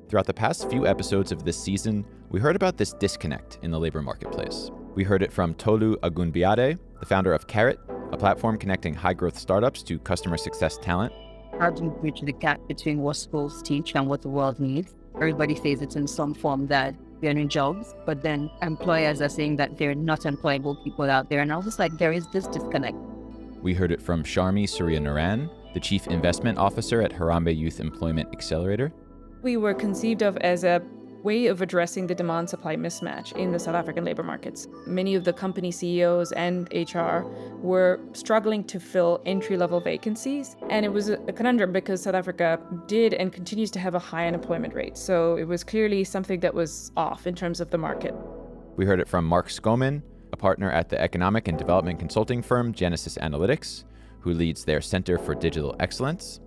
Throughout the past few episodes of this season, we heard about this disconnect in the labor marketplace. We heard it from Tolu Agunbiade, the founder of Carrot, a platform connecting high-growth startups to customer success talent. How do you bridge the gap between what schools teach and what the world needs? Everybody says it's in some form that they're in jobs, but then employers are saying that they're not employable people out there. And I was just like, there is this disconnect. We heard it from Sharmi Surya Naran, the Chief Investment Officer at Harambee Youth Employment Accelerator. We were conceived of as a way of addressing the demand-supply mismatch in the South African labor markets. Many of the company CEOs and HR were struggling to fill entry-level vacancies, and it was a conundrum because South Africa did and continues to have a high unemployment rate. So it was clearly something that was off in terms of the market. We heard it from Mark Skoman, a partner at the economic and development consulting firm Genesis Analytics, who leads their Center for Digital Excellence.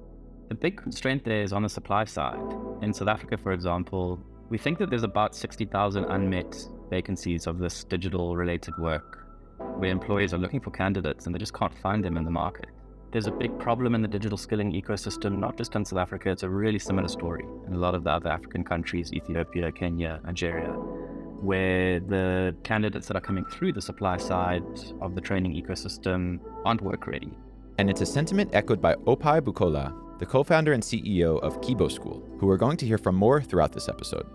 The big constraint there is on the supply side. In South Africa, for example, we think that there's about 60,000 unmet vacancies of this digital-related work, where employers are looking for candidates and they just can't find them in the market. There's a big problem in the digital skilling ecosystem, not just in South Africa. It's a really similar story in a lot of the other African countries, Ethiopia, Kenya, Nigeria, where the candidates that are coming through the supply side of the training ecosystem aren't work ready. And it's a sentiment echoed by Opai Bukola, the co-founder and CEO of Kibo School, who we're going to hear from more throughout this episode.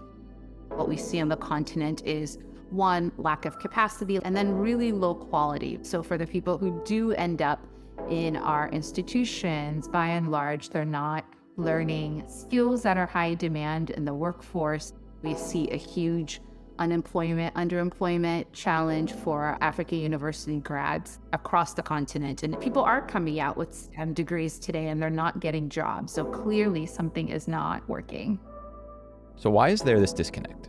What we see on the continent is, one, lack of capacity, and then really low quality. So for the people who do end up in our institutions, by and large, they're not learning skills that are high demand in the workforce. We see a huge underemployment challenge for African university grads across the continent. And people are coming out with STEM degrees today and they're not getting jobs. So clearly something is not working. So why is there this disconnect?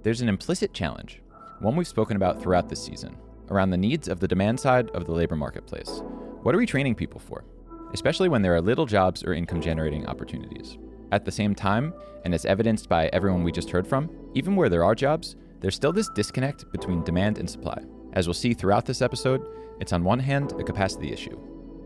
There's an implicit challenge, one we've spoken about throughout this season, around the needs of the demand side of the labor marketplace. What are we training people for? Especially when there are little jobs or income-generating opportunities. At the same time, and as evidenced by everyone we just heard from, even where there are jobs, there's still this disconnect between demand and supply. As we'll see throughout this episode, it's on one hand a capacity issue.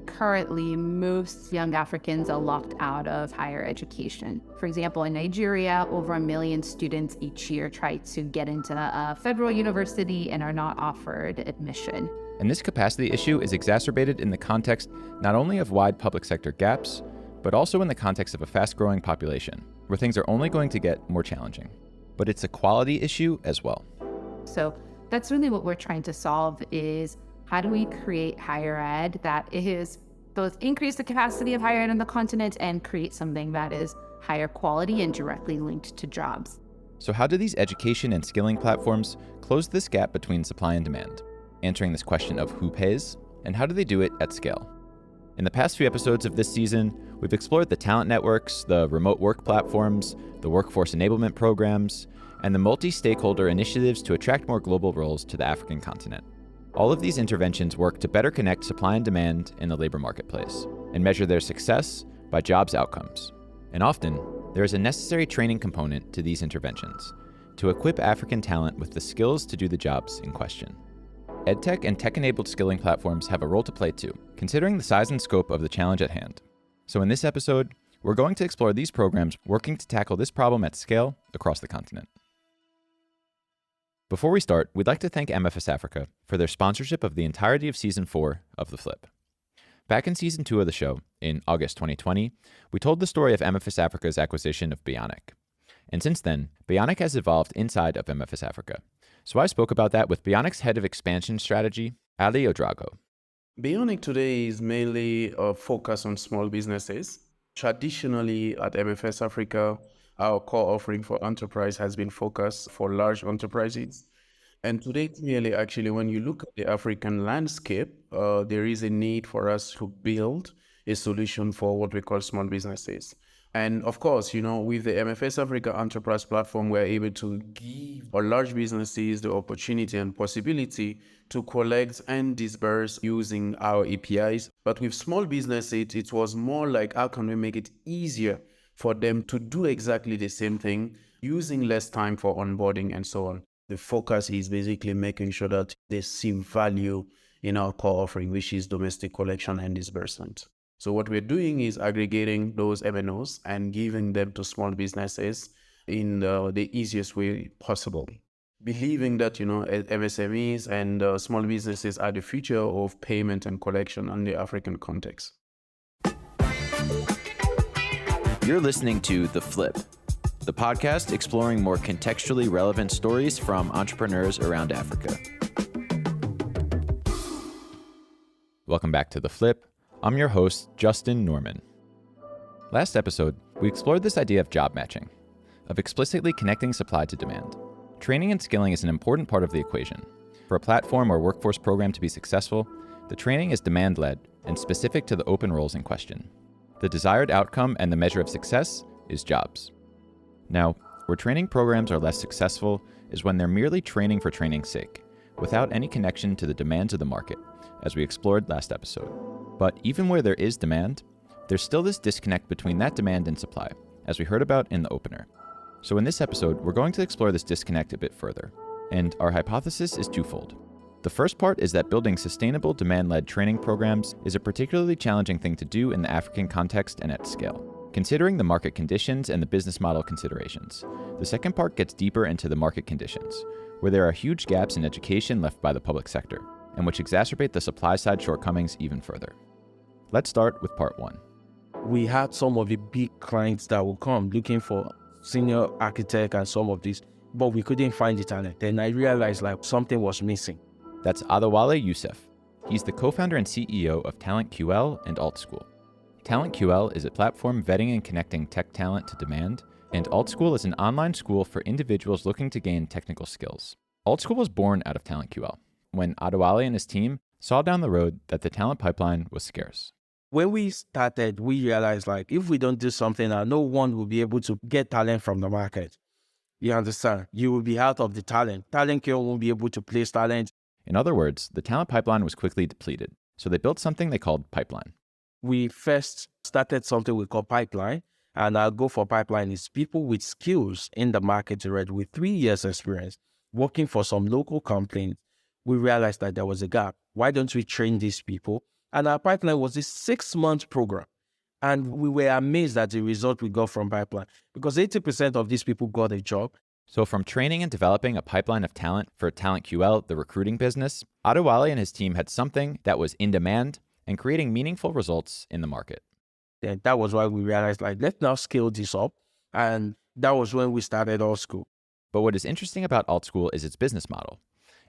Currently, most young Africans are locked out of higher education. For example, in Nigeria, over 1 million students each year try to get into a federal university and are not offered admission. And this capacity issue is exacerbated in the context not only of wide public sector gaps, but also in the context of a fast-growing population, where things are only going to get more challenging. But it's a quality issue as well. So that's really what we're trying to solve is how do we create higher ed that is both increase the capacity of higher ed on the continent and create something that is higher quality and directly linked to jobs. So how do these education and skilling platforms close this gap between supply and demand? Answering this question of who pays, and how do they do it at scale? In the past few episodes of this season, we've explored the talent networks, the remote work platforms, the workforce enablement programs, and the multi-stakeholder initiatives to attract more global roles to the African continent. All of these interventions work to better connect supply and demand in the labor marketplace and measure their success by jobs outcomes. And often, there is a necessary training component to these interventions to equip African talent with the skills to do the jobs in question. Edtech and tech-enabled skilling platforms have a role to play too, considering the size and scope of the challenge at hand. So in this episode, we're going to explore these programs working to tackle this problem at scale across the continent. Before we start, we'd like to thank MFS Africa for their sponsorship of the entirety of Season 4 of The Flip. Back in Season 2 of the show, in August 2020, we told the story of MFS Africa's acquisition of Bionic. And since then, Bionic has evolved inside of MFS Africa. So I spoke about that with Bionic's head of expansion strategy, Ali Odrago. Bionic today is mainly focused on small businesses. Traditionally at MFS Africa, our core offering for enterprise has been focused for large enterprises. And today, clearly, actually, when you look at the African landscape, there is a need for us to build a solution for what we call small businesses. And of course, with the MFS Africa Enterprise Platform, we're able to give our large businesses the opportunity and possibility to collect and disperse using our APIs. But with small businesses, it was more like, how can we make it easier for them to do exactly the same thing, using less time for onboarding and so on. The focus is basically making sure that they see value in our core offering, which is domestic collection and disbursement. So what we're doing is aggregating those MNOs and giving them to small businesses in the easiest way possible. Believing that, MSMEs and small businesses are the future of payment and collection in the African context. You're listening to The Flip, the podcast exploring more contextually relevant stories from entrepreneurs around Africa. Welcome back to The Flip. I'm your host, Justin Norman. Last episode, we explored this idea of job matching, of explicitly connecting supply to demand. Training and skilling is an important part of the equation. For a platform or workforce program to be successful, the training is demand-led and specific to the open roles in question. The desired outcome and the measure of success is jobs. Now, where training programs are less successful is when they're merely training for training's sake, without any connection to the demands of the market, as we explored last episode. But even where there is demand, there's still this disconnect between that demand and supply, as we heard about in the opener. So in this episode, we're going to explore this disconnect a bit further, and our hypothesis is twofold. The first part is that building sustainable demand-led training programs is a particularly challenging thing to do in the African context and at scale, considering the market conditions and the business model considerations. The second part gets deeper into the market conditions, where there are huge gaps in education left by the public sector, and which exacerbate the supply-side shortcomings even further. Let's start with part one. We had some of the big clients that will come looking for senior architect and some of these, but we couldn't find the talent. Then I realized something was missing. That's Adewale Yusuf. He's the co-founder and CEO of TalentQL and AltSchool. TalentQL is a platform vetting and connecting tech talent to demand, and AltSchool is an online school for individuals looking to gain technical skills. AltSchool was born out of TalentQL, when Adewale and his team saw down the road that the talent pipeline was scarce. When we started, we realized if we don't do something now, no one will be able to get talent from the market. You understand? You will be out of the talent. TalentQL won't be able to place talent. In other words, the talent pipeline was quickly depleted, so they built something they called Pipeline. We first started something we call Pipeline, and our goal for Pipeline is people with skills in the market already with 3 years experience working for some local companies. We realized that there was a gap. Why don't we train these people? And our Pipeline was a 6-month program. And we were amazed at the result we got from Pipeline because 80% of these people got a job. So from training and developing a pipeline of talent for TalentQL, the recruiting business, Adewale and his team had something that was in demand and creating meaningful results in the market. And that was why we realized, let's now scale this up. And that was when we started AltSchool. But what is interesting about AltSchool is its business model.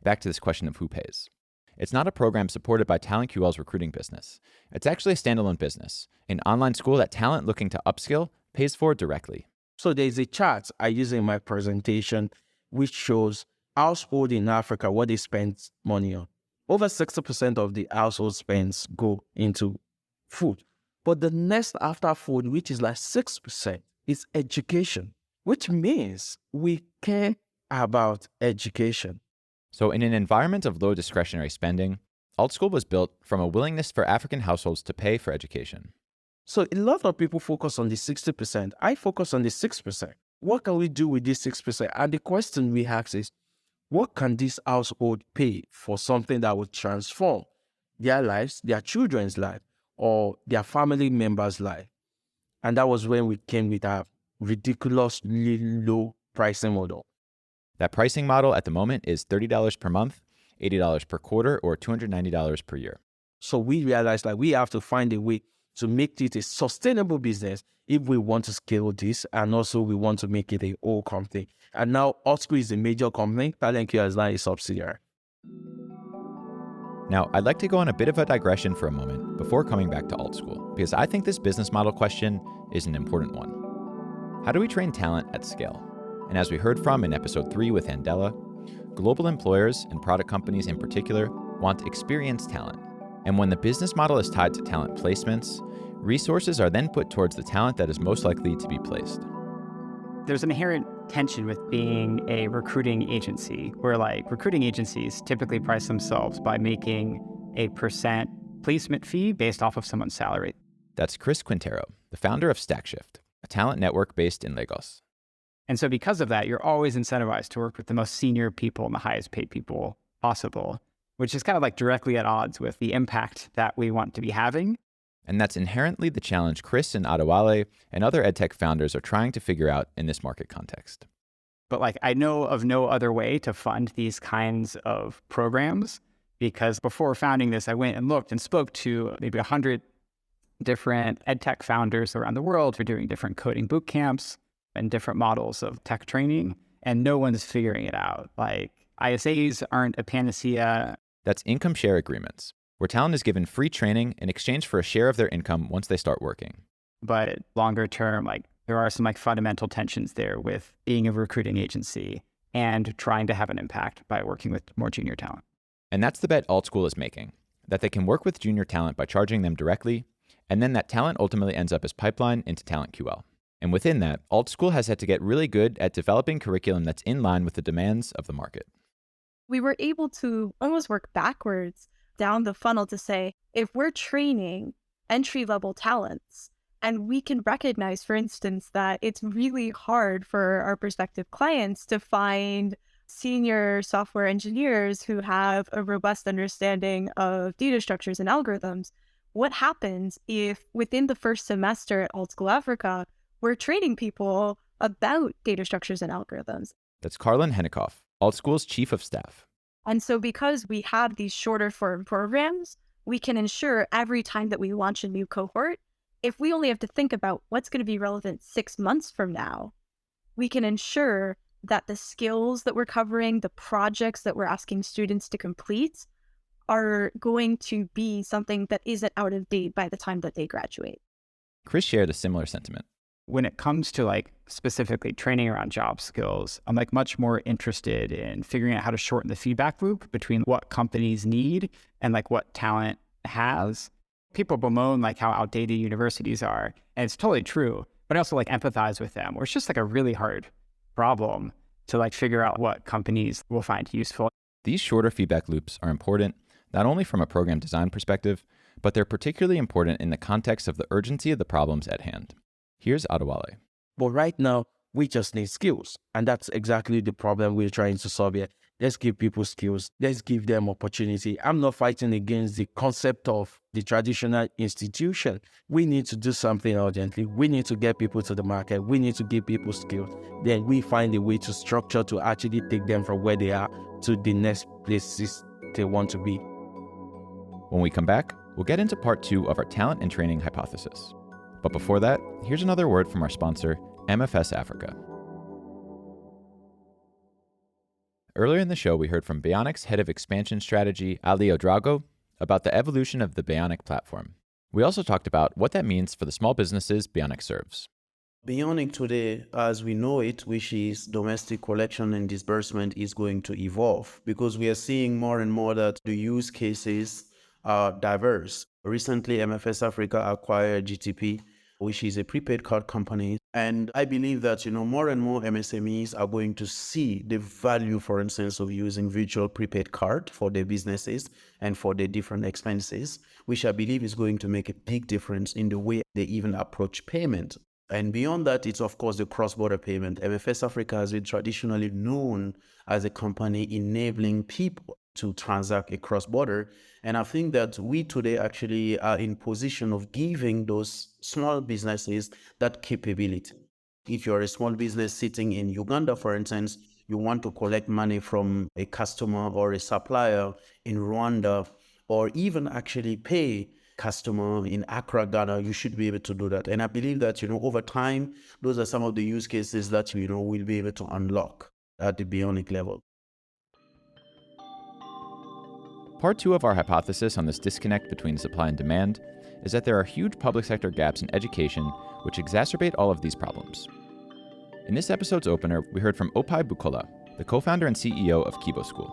Back to this question of who pays. It's not a program supported by TalentQL's recruiting business. It's actually a standalone business, an online school that talent looking to upskill pays for directly. So there's a chart I use in my presentation which shows households in Africa, what they spend money on. Over 60% of the household spends go into food. But the next after food, which is 6%, is education, which means we care about education. So in an environment of low discretionary spending, AltSchool was built from a willingness for African households to pay for education. So a lot of people focus on the 60%. I focus on the 6%. What can we do with this 6%? And the question we ask is, what can this household pay for something that would transform their lives, their children's life, or their family members' life? And that was when we came with a ridiculously low pricing model. That pricing model at the moment is $30 per month, $80 per quarter, or $290 per year. So we realized we have to find a way to make it a sustainable business if we want to scale this, and also we want to make it a whole company. And now AltSchool is a major company, TalentQL is now a subsidiary. Now, I'd like to go on a bit of a digression for a moment before coming back to AltSchool, because I think this business model question is an important one. How do we train talent at scale? And as we heard from in episode 3 with Andela, global employers and product companies in particular want experienced talent. And when the business model is tied to talent placements, resources are then put towards the talent that is most likely to be placed. There's an inherent tension with being a recruiting agency, where recruiting agencies typically price themselves by making a percent placement fee based off of someone's salary. That's Chris Quintero, the founder of StackShift, a talent network based in Lagos. And so because of that, you're always incentivized to work with the most senior people and the highest paid people possible, which is kind of directly at odds with the impact that we want to be having. And that's inherently the challenge Chris and Adewale and other EdTech founders are trying to figure out in this market context. But like, I know of no other way to fund these kinds of programs, because before founding this, I went and looked and spoke to maybe 100 different EdTech founders around the world who are doing different coding boot camps and different models of tech training, and no one's figuring it out. Like, ISAs aren't a panacea. That's income share agreements, where talent is given free training in exchange for a share of their income once they start working. But longer term, like, there are some like fundamental tensions there with being a recruiting agency and trying to have an impact by working with more junior talent. And that's the bet AltSchool is making, that they can work with junior talent by charging them directly, and then that talent ultimately ends up as pipeline into Talent QL. And within that, AltSchool has had to get really good at developing curriculum that's in line with the demands of the market. We were able to almost work backwards down the funnel to say, if we're training entry-level talents, and we can recognize, for instance, that it's really hard for our prospective clients to find senior software engineers who have a robust understanding of data structures and algorithms. What happens if within the first semester at AltSchool Africa, we're training people about data structures and algorithms? That's Carlin Henikoff, AltSchool's chief of staff. And so because we have these shorter form programs, we can ensure every time that we launch a new cohort, if we only have to think about what's going to be relevant 6 months from now, we can ensure that the skills that we're covering, the projects that we're asking students to complete are going to be something that isn't out of date by the time that they graduate. Chris shared a similar sentiment. When it comes to like specifically training around job skills, I'm like much more interested in figuring out how to shorten the feedback loop between what companies need and like what talent has. People bemoan like how outdated universities are, and it's totally true, but I also like empathize with them, where it's just like a really hard problem to like figure out what companies will find useful. These shorter feedback loops are important, not only from a program design perspective, but they're particularly important in the context of the urgency of the problems at hand. Here's Adewale. But right now, we just need skills. And that's exactly the problem we're trying to solve here. Let's give people skills. Let's give them opportunity. I'm not fighting against the concept of the traditional institution. We need to do something urgently. We need to get people to the market. We need to give people skills. Then we find a way to structure to actually take them from where they are to the next places they want to be. When we come back, we'll get into part 2 of our talent and training hypothesis. But before that, here's another word from our sponsor, MFS Africa. Earlier in the show, we heard from Bionic's head of expansion strategy, Ali Odrago, about the evolution of the Bionic platform. We also talked about what that means for the small businesses Bionic serves. Bionic today, as we know it, which is domestic collection and disbursement, is going to evolve because we are seeing more and more that the use cases are diverse. Recently, MFS Africa acquired GTP, which is a prepaid card company. And I believe that, more and more MSMEs are going to see the value, for instance, of using virtual prepaid card for their businesses and for their different expenses, which I believe is going to make a big difference in the way they even approach payment. And beyond that, it's of course the cross-border payment. MFS Africa has been traditionally known as a company enabling people to transact across border. And I think that we today actually are in position of giving those small businesses that capability. If you're a small business sitting in Uganda, for instance, you want to collect money from a customer or a supplier in Rwanda, or even actually pay customer in Accra, Ghana, you should be able to do that. And I believe that, over time, those are some of the use cases that, we'll be able to unlock at the Bionic level. Part 2 of our hypothesis on this disconnect between supply and demand is that there are huge public sector gaps in education which exacerbate all of these problems. In this episode's opener, we heard from Opai Bukola, the co-founder and CEO of Kibo School.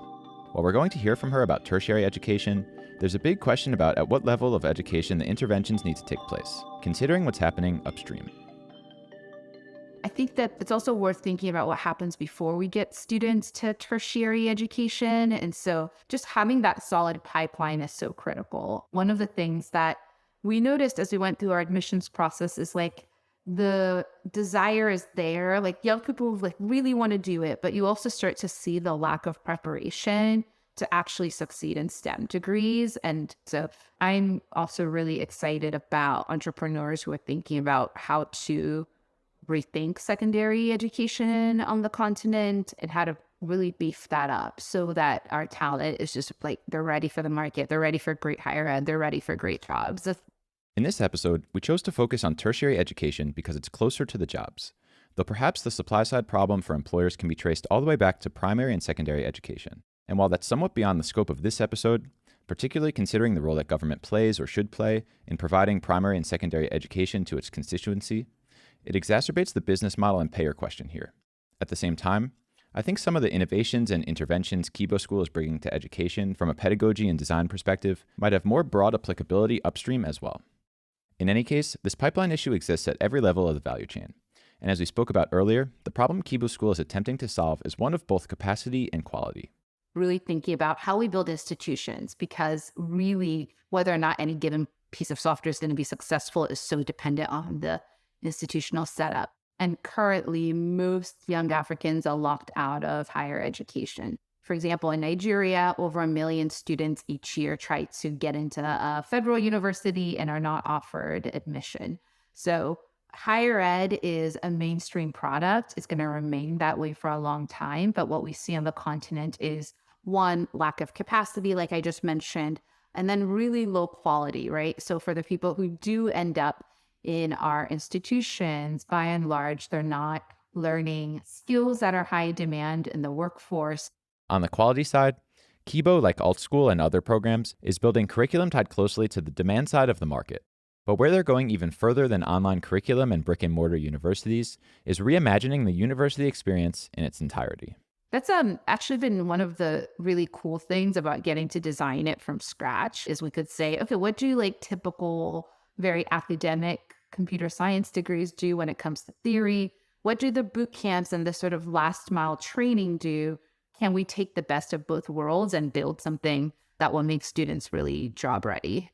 While we're going to hear from her about tertiary education, there's a big question about at what level of education the interventions need to take place, considering what's happening upstream. I think that it's also worth thinking about what happens before we get students to tertiary education. And so just having that solid pipeline is so critical. One of the things that we noticed as we went through our admissions process is like the desire is there, like young people like really want to do it, but you also start to see the lack of preparation to actually succeed in STEM degrees. And so I'm also really excited about entrepreneurs who are thinking about how to rethink secondary education on the continent and how to really beef that up so that our talent is just like, they're ready for the market, they're ready for great higher ed, they're ready for great jobs. In this episode, we chose to focus on tertiary education because it's closer to the jobs, though perhaps the supply side problem for employers can be traced all the way back to primary and secondary education. And while that's somewhat beyond the scope of this episode, particularly considering the role that government plays or should play in providing primary and secondary education to its constituency, it exacerbates the business model and payer question here. At the same time, I think some of the innovations and interventions Kibo School is bringing to education from a pedagogy and design perspective might have more broad applicability upstream as well. In any case, this pipeline issue exists at every level of the value chain. And as we spoke about earlier, the problem Kibo School is attempting to solve is one of both capacity and quality. Really thinking about how we build institutions, because really whether or not any given piece of software is going to be successful is so dependent on the institutional setup. And currently, most young Africans are locked out of higher education. For example, in Nigeria, over 1 million students each year try to get into a federal university and are not offered admission. So higher ed is a mainstream product. It's going to remain that way for a long time. But what we see on the continent is, one, lack of capacity, like I just mentioned, and then really low quality, right? So for the people who do end up in our institutions, by and large, they're not learning skills that are high demand in the workforce. On the quality side, Kibo, like AltSchool and other programs, is building curriculum tied closely to the demand side of the market. But where they're going even further than online curriculum and brick-and-mortar universities is reimagining the university experience in its entirety. That's actually been one of the really cool things about getting to design it from scratch, is we could say, okay, what do like typical, very academic computer science degrees do when it comes to theory? What do the boot camps and the sort of last mile training do? Can we take the best of both worlds and build something that will make students really job ready?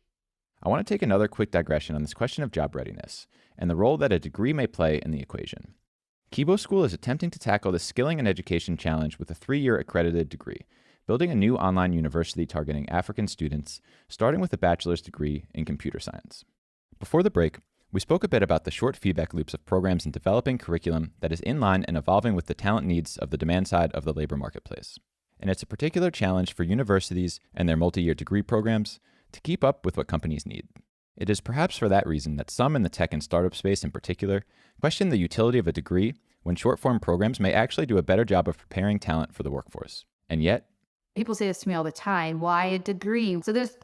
I want to take another quick digression on this question of job readiness and the role that a degree may play in the equation. Kibo School is attempting to tackle the skilling and education challenge with a 3-year accredited degree, building a new online university targeting African students, starting with a bachelor's degree in computer science. Before the break, we spoke a bit about the short feedback loops of programs in developing curriculum that is in line and evolving with the talent needs of the demand side of the labor marketplace. And it's a particular challenge for universities and their multi-year degree programs to keep up with what companies need. It is perhaps for that reason that some in the tech and startup space in particular question the utility of a degree when short-form programs may actually do a better job of preparing talent for the workforce. And yet, people say this to me all the time, why a degree? So there's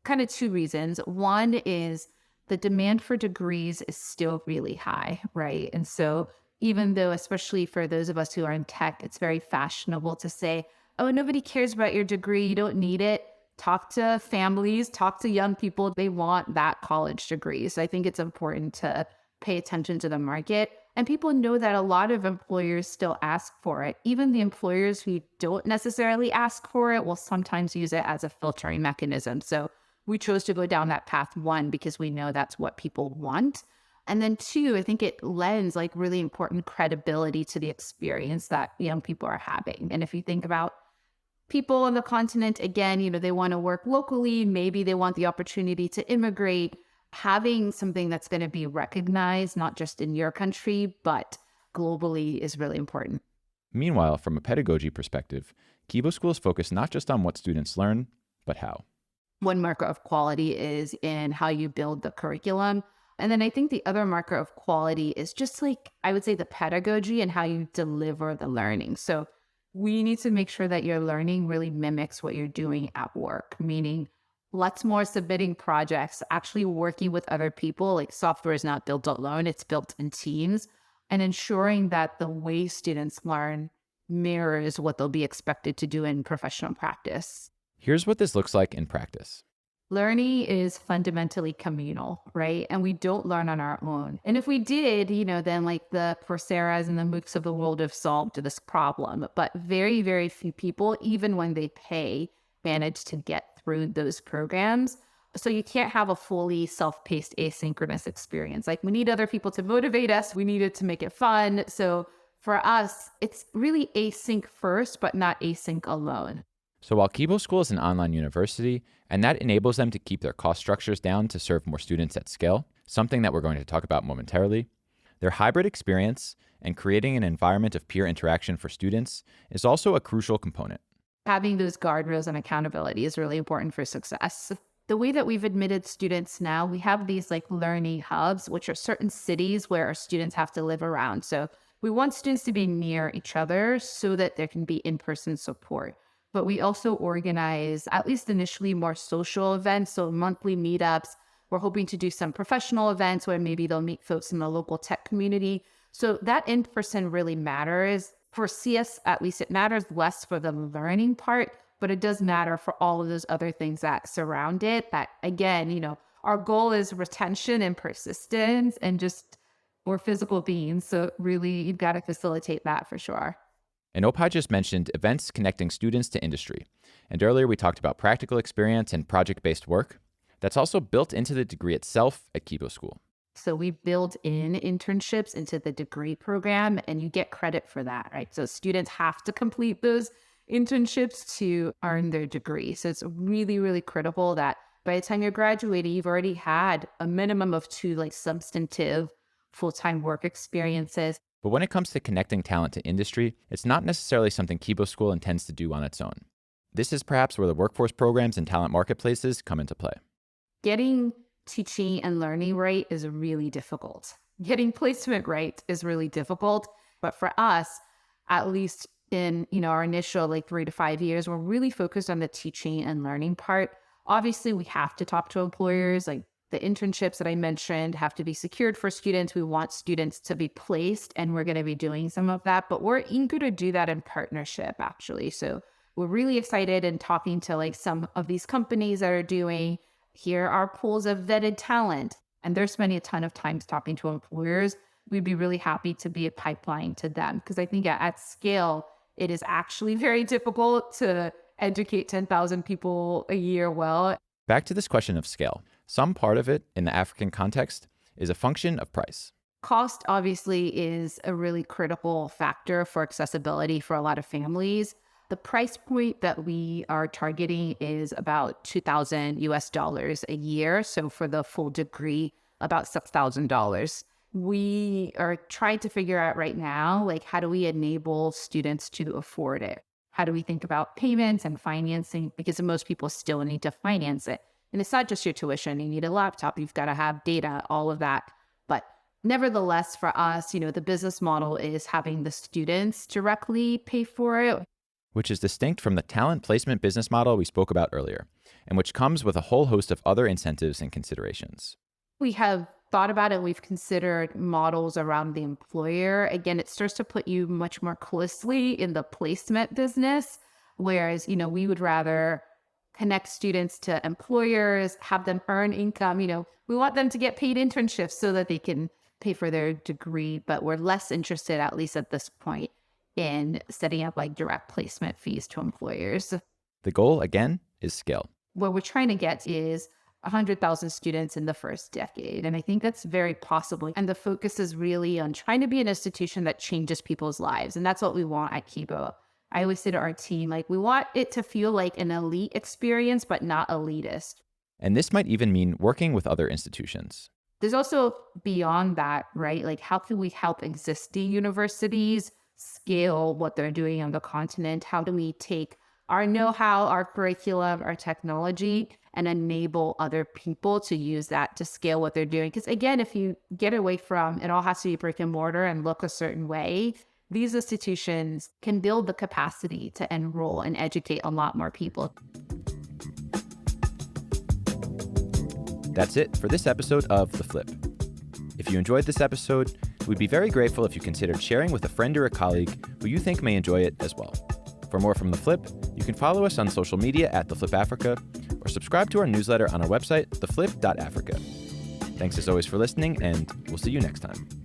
kind of 2 reasons. One is the demand for degrees is still really high, right? And so even though, especially for those of us who are in tech, it's very fashionable to say, oh, nobody cares about your degree, you don't need it. Talk to families, talk to young people. They want that college degree. So I think it's important to pay attention to the market. And people know that a lot of employers still ask for it. Even the employers who don't necessarily ask for it will sometimes use it as a filtering mechanism. So we chose to go down that path, 1, because we know that's what people want. And then 2, I think it lends like really important credibility to the experience that young people are having. And if you think about people on the continent, again, they want to work locally. Maybe they want the opportunity to immigrate. Having something that's going to be recognized, not just in your country, but globally, is really important. Meanwhile, from a pedagogy perspective, Kibo School is focused not just on what students learn, but how. One marker of quality is in how you build the curriculum. And then I think the other marker of quality is just like, I would say, the pedagogy and how you deliver the learning. So we need to make sure that your learning really mimics what you're doing at work, meaning lots more submitting projects, actually working with other people. Like, software is not built alone, it's built in teams, and ensuring that the way students learn mirrors what they'll be expected to do in professional practice. Here's what this looks like in practice. Learning is fundamentally communal, right? And we don't learn on our own. And if we did, then like the Coursera's and the MOOCs of the world have solved this problem. But very, very few people, even when they pay, manage to get through those programs. So you can't have a fully self-paced asynchronous experience. Like, we need other people to motivate us. We need it to make it fun. So for us, it's really async first, but not async alone. So while Kibo School is an online university, and that enables them to keep their cost structures down to serve more students at scale, something that we're going to talk about momentarily, their hybrid experience and creating an environment of peer interaction for students is also a crucial component. Having those guardrails and accountability is really important for success. The way that we've admitted students now, we have these like learning hubs, which are certain cities where our students have to live around. So we want students to be near each other so that there can be in-person support. But we also organize, at least initially, more social events, so monthly meetups. We're hoping to do some professional events where maybe they'll meet folks in the local tech community. So that in-person really matters. For CS, at least, it matters less for the learning part, but it does matter for all of those other things that surround it. That, again, our goal is retention and persistence and just we're physical beings. So really, you've got to facilitate that for sure. And Opie just mentioned events connecting students to industry. And earlier we talked about practical experience and project-based work. That's also built into the degree itself at Kibo School. So we build in internships into the degree program and you get credit for that, right? So students have to complete those internships to earn their degree. So it's really, really critical that by the time you're graduating, you've already had a minimum of 2 like substantive full-time work experiences. But when it comes to connecting talent to industry, it's not necessarily something Kibo School intends to do on its own. This is perhaps where the workforce programs and talent marketplaces come into play. Getting teaching and learning right is really difficult. Getting placement right is really difficult. But for us, at least in our initial 3 to 5 years, we're really focused on the teaching and learning part. Obviously, we have to talk to employers. The internships that I mentioned have to be secured for students. We want students to be placed, and we're going to be doing some of that. But we're eager to do that in partnership, actually. So we're really excited and talking to some of these companies that are doing, here are pools of vetted talent. And they're spending a ton of time talking to employers. We'd be really happy to be a pipeline to them. Because I think at scale, it is actually very difficult to educate 10,000 people a year well. Back to this question of scale. Some part of it, in the African context, is a function of price. Cost, obviously, is a really critical factor for accessibility for a lot of families. The price point that we are targeting is about $2,000 a year. So for the full degree, about $6,000. We are trying to figure out right now, how do we enable students to afford it? How do we think about payments and financing? Because most people still need to finance it. And it's not just your tuition. You need a laptop. You've got to have data, all of that. But nevertheless, for us, the business model is having the students directly pay for it. Which is distinct from the talent placement business model we spoke about earlier, and which comes with a whole host of other incentives and considerations. We have thought about it. We've considered models around the employer. Again, it starts to put you much more closely in the placement business, whereas, we would rather connect students to employers, have them earn income. We want them to get paid internships so that they can pay for their degree, but we're less interested, at least at this point, in setting up direct placement fees to employers. The goal, again, is scale. What we're trying to get is 100,000 students in the first decade. And I think that's very possible. And the focus is really on trying to be an institution that changes people's lives. And that's what we want at Kibo. I always say to our team, we want it to feel like an elite experience, but not elitist. And this might even mean working with other institutions. There's also beyond that, right? How can we help existing universities scale what they're doing on the continent? How do we take our know-how, our curriculum, our technology, and enable other people to use that to scale what they're doing? Because again, if you get away from it all has to be brick and mortar and look a certain way, these institutions can build the capacity to enroll and educate a lot more people. That's it for this episode of The Flip. If you enjoyed this episode, we'd be very grateful if you considered sharing with a friend or a colleague who you think may enjoy it as well. For more from The Flip, you can follow us on social media at The Flip Africa or subscribe to our newsletter on our website, theflip.africa. Thanks as always for listening, and we'll see you next time.